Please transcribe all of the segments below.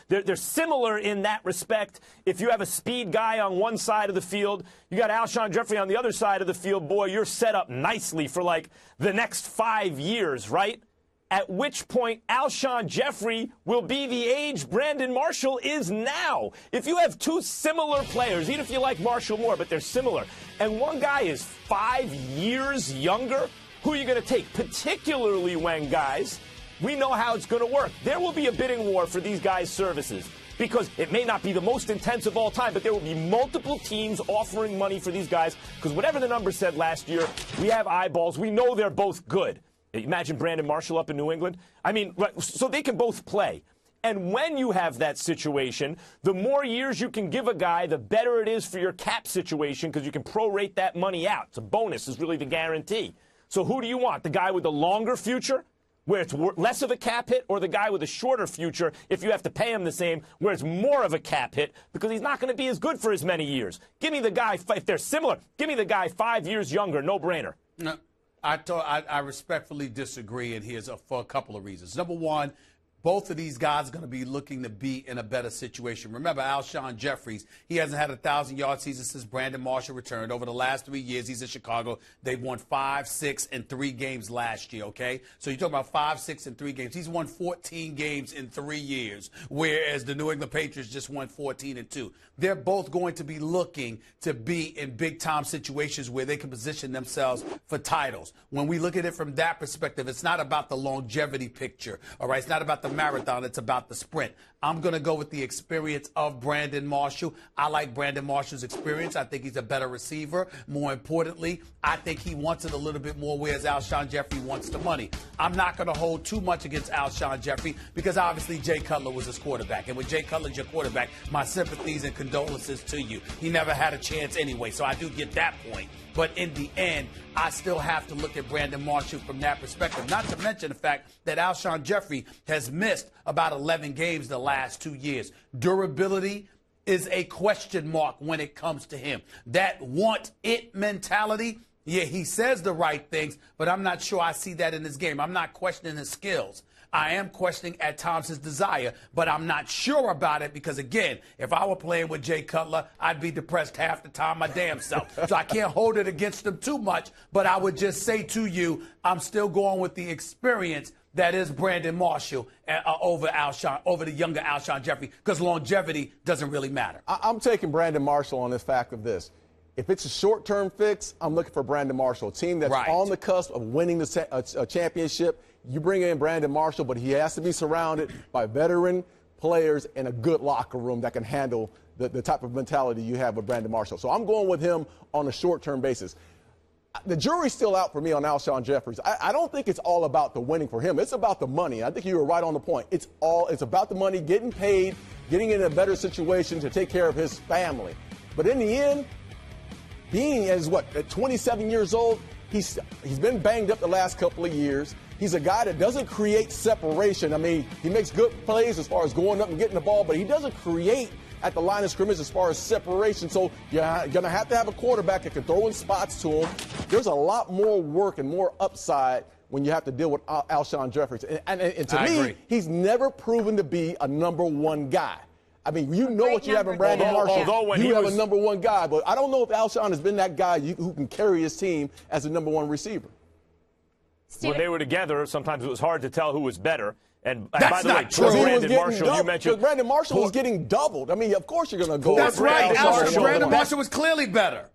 They're similar in that respect. If you have a speed guy on one side of the field, you got Alshon Jeffery on the other side of the field, boy, you're set up nicely for like the next 5 years, right? At which point Alshon Jeffery will be the age Brandon Marshall is now. If you have two similar players, even if you like Marshall more, but they're similar, and one guy is 5 years younger, who are you going to take? Particularly when, guys, we know how it's going to work. There will be a bidding war for these guys' services because it may not be the most intense of all time, but there will be multiple teams offering money for these guys because whatever the number said last year, we have eyeballs. We know they're both good. Imagine Brandon Marshall up in New England. I mean, so they can both play. And when you have that situation, the more years you can give a guy, the better it is for your cap situation because you can prorate that money out. It's a bonus is really the guarantee. So who do you want? The guy with the longer future, where it's less of a cap hit, or the guy with a shorter future if you have to pay him the same, where it's more of a cap hit because he's not going to be as good for as many years? Give me the guy, if they're similar, give me the guy 5 years younger, no-brainer. No, I respectfully disagree, and here's for a couple of reasons. Number one, both of these guys are going to be looking to be in a better situation. Remember, Alshon Jeffries, he hasn't had a 1,000-yard season since Brandon Marshall returned. Over the last 3 years, he's in Chicago. They've won 5, 6, and 3 games last year, okay? So you're talking about 5, 6, and 3 games. He's won 14 games in 3 years, whereas the New England Patriots just won 14 and 2. They're both going to be looking to be in big-time situations where they can position themselves for titles. When we look at it from that perspective, it's not about the longevity picture, all right? It's not about the marathon, it's about the sprint. I'm going to go with the experience of Brandon Marshall. I like Brandon Marshall's experience. I think he's a better receiver. More importantly, I think he wants it a little bit more, whereas Alshon Jeffery wants the money. I'm not going to hold too much against Alshon Jeffery because obviously Jay Cutler was his quarterback. And with Jay Cutler as your quarterback, my sympathies and condolences to you. He never had a chance anyway, so I do get that point. But in the end, I still have to look at Brandon Marshall from that perspective. Not to mention the fact that Alshon Jeffery has missed about 11 games the last 2 years. Durability is a question mark when it comes to him. That want-it mentality, yeah, he says the right things, but I'm not sure I see that in his game. I'm not questioning his skills. I am questioning at times his desire, but I'm not sure about it because, again, if I were playing with Jay Cutler, I'd be depressed half the time my damn self. So I can't hold it against him too much, but I would just say to you, I'm still going with the experience that is Brandon Marshall over the younger Alshon Jeffery, because longevity doesn't really matter. I'm taking Brandon Marshall on this fact of this. If it's a short-term fix, I'm looking for Brandon Marshall, a team that's on the cusp of winning a championship. You bring in Brandon Marshall, but he has to be surrounded by veteran players in a good locker room that can handle the type of mentality you have with Brandon Marshall. So I'm going with him on a short-term basis. The jury's still out for me on Alshon Jeffries. I don't think it's all about the winning for him. It's about the money. I think you were right on the point. It's about the money, getting paid, getting in a better situation to take care of his family. But in the end, being at 27 years old, he's been banged up the last couple of years. He's a guy that doesn't create separation. I mean, he makes good plays as far as going up and getting the ball, but he doesn't create at the line of scrimmage as far as separation. So you're going to have a quarterback that can throw in spots to him. There's a lot more work and more upside when you have to deal with Alshon Jeffries. And to me, agree. He's never proven to be a number one guy. I mean, you know what you have in Brandon Marshall. You have a number one guy, but I don't know if Alshon has been that guy who can carry his team as a number one receiver. When they were together, sometimes it was hard to tell who was better. And That's by the way, not true. Brandon Marshall, you mentioned. Brandon Marshall was getting doubled. I mean, of course you're going to go. That's right. Brandon Marshall was clearly better.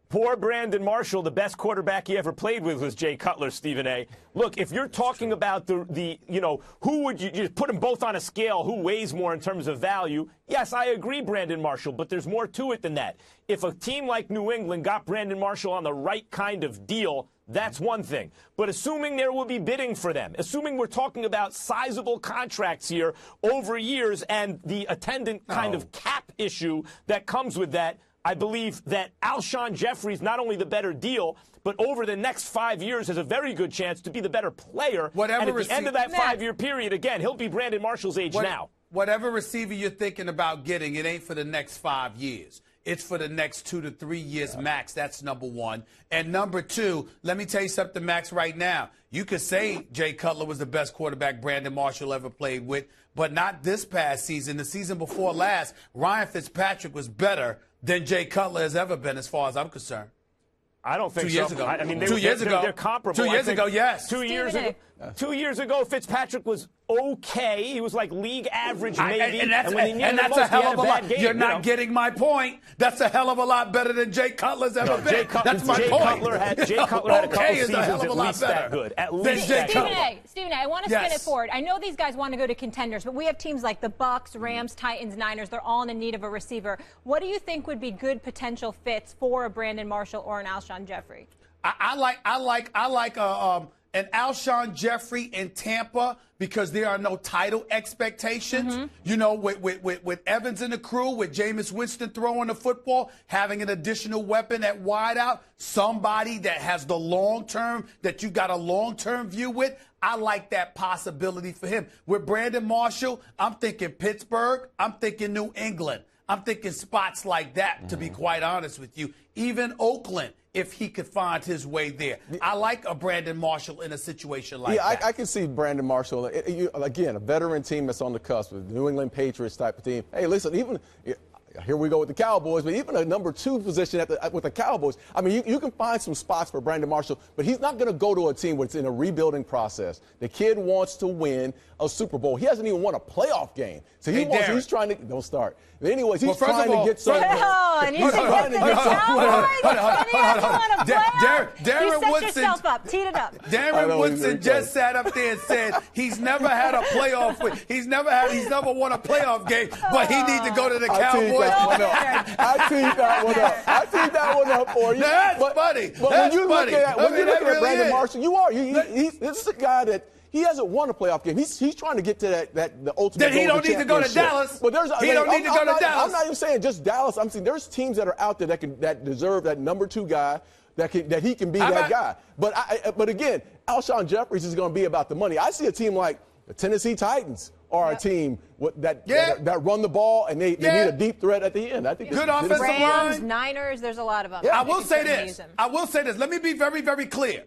Poor Brandon Marshall, the best quarterback he ever played with was Jay Cutler, Stephen A. Look, if you're talking about who would you put them both on a scale, who weighs more in terms of value? Yes, I agree, Brandon Marshall, but there's more to it than that. If a team like New England got Brandon Marshall on the right kind of deal, that's one thing. But assuming there will be bidding for them, assuming we're talking about sizable contracts here over years and the attendant kind of cap issue that comes with that, I believe that Alshon Jeffries not only the better deal, but over the next 5 years has a very good chance to be the better player. And at the end of that 5-year period, again, he'll be Brandon Marshall's age now. Whatever receiver you're thinking about getting, it ain't for the next 5 years. It's for the next 2 to 3 years max. That's number one. And number two, let me tell you something, Max, right now. You could say Jay Cutler was the best quarterback Brandon Marshall ever played with, but not this past season. The season before last, Ryan Fitzpatrick was better than Jay Cutler has ever been, as far as I'm concerned. I don't think 2 years so. ago. I mean, Two years ago. They're comparable. 2 years ago, yes. 2 years ago. 2 years ago, Fitzpatrick was okay. He was like league average, maybe. And that's when he needed a the most, hell he had of a lot. game, You're not getting my point. That's a hell of a lot better than Jay Cutler's ever been. That's my point. Jay Cutler had a couple is a hell seasons of a at lot least better that good. At than least Jay that Cutler. good. Stephen A., I want to spin it forward. I know these guys want to go to contenders, but we have teams like the Bucks, Rams, Titans, Niners. They're all in need of a receiver. What do you think would be good potential fits for a Brandon Marshall or an Alshon Jeffery? I like an Alshon Jeffery in Tampa because there are no title expectations. You know, with Evans in the crew, with Jameis Winston throwing the football, having an additional weapon at wideout, somebody that has the long term, that you got a long-term view with. I like that possibility for him. With Brandon Marshall, I'm thinking Pittsburgh. I'm thinking New England. I'm thinking spots like that, to be quite honest with you. Even Oakland, if he could find his way there. I like a Brandon Marshall in a situation like that. Yeah, I can see Brandon Marshall, again, a veteran team that's on the cusp, with New England Patriots type of team. Hey, listen, even here we go with the Cowboys, but even a number 2 position with the Cowboys, I mean, you can find some spots for Brandon Marshall, but he's not going to go to a team that's in a rebuilding process. The kid wants to win a Super Bowl. He hasn't even won a playoff game. So he's trying to, don't start. But anyways, he's trying to get somewhere. And you said the Cowboys? Darren You set Woodson, yourself up. Teed it up. Darren Woodson just sat up there and said he's never had a playoff win. He's never won a playoff game, but he needs to go to the Cowboys. I teed that one up for you. That's funny. But That's when you look at Brandon is. Marshall, you are. This is a guy that he hasn't won a playoff game. He's trying to get to the ultimate. Then he don't need to go to Dallas. But he don't need to go to Dallas. I'm not even saying just Dallas. I'm saying there's teams that are out there that deserve that number 2 guy. That he can be that guy. But again, Alshon Jeffries is going to be about the money. I see a team like the Tennessee Titans are a team that run the ball, and they need a deep threat at the end. I think good offensive Rams, line. Niners, there's a lot of them. I will say this. Let me be very, very clear.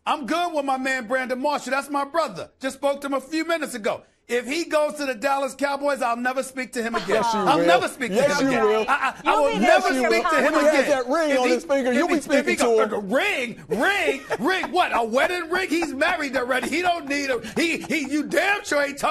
I'm good with my man Brandon Marshall. That's my brother. Just spoke to him a few minutes ago. If he goes to the Dallas Cowboys, I'll never speak to him again. Yes, I'll never speak to him again. Will. I will never speak to him again. He has that ring on his finger. You'll be speaking to him. Ring. What? A wedding ring? He's married already. He don't need him. You damn sure ain't talking.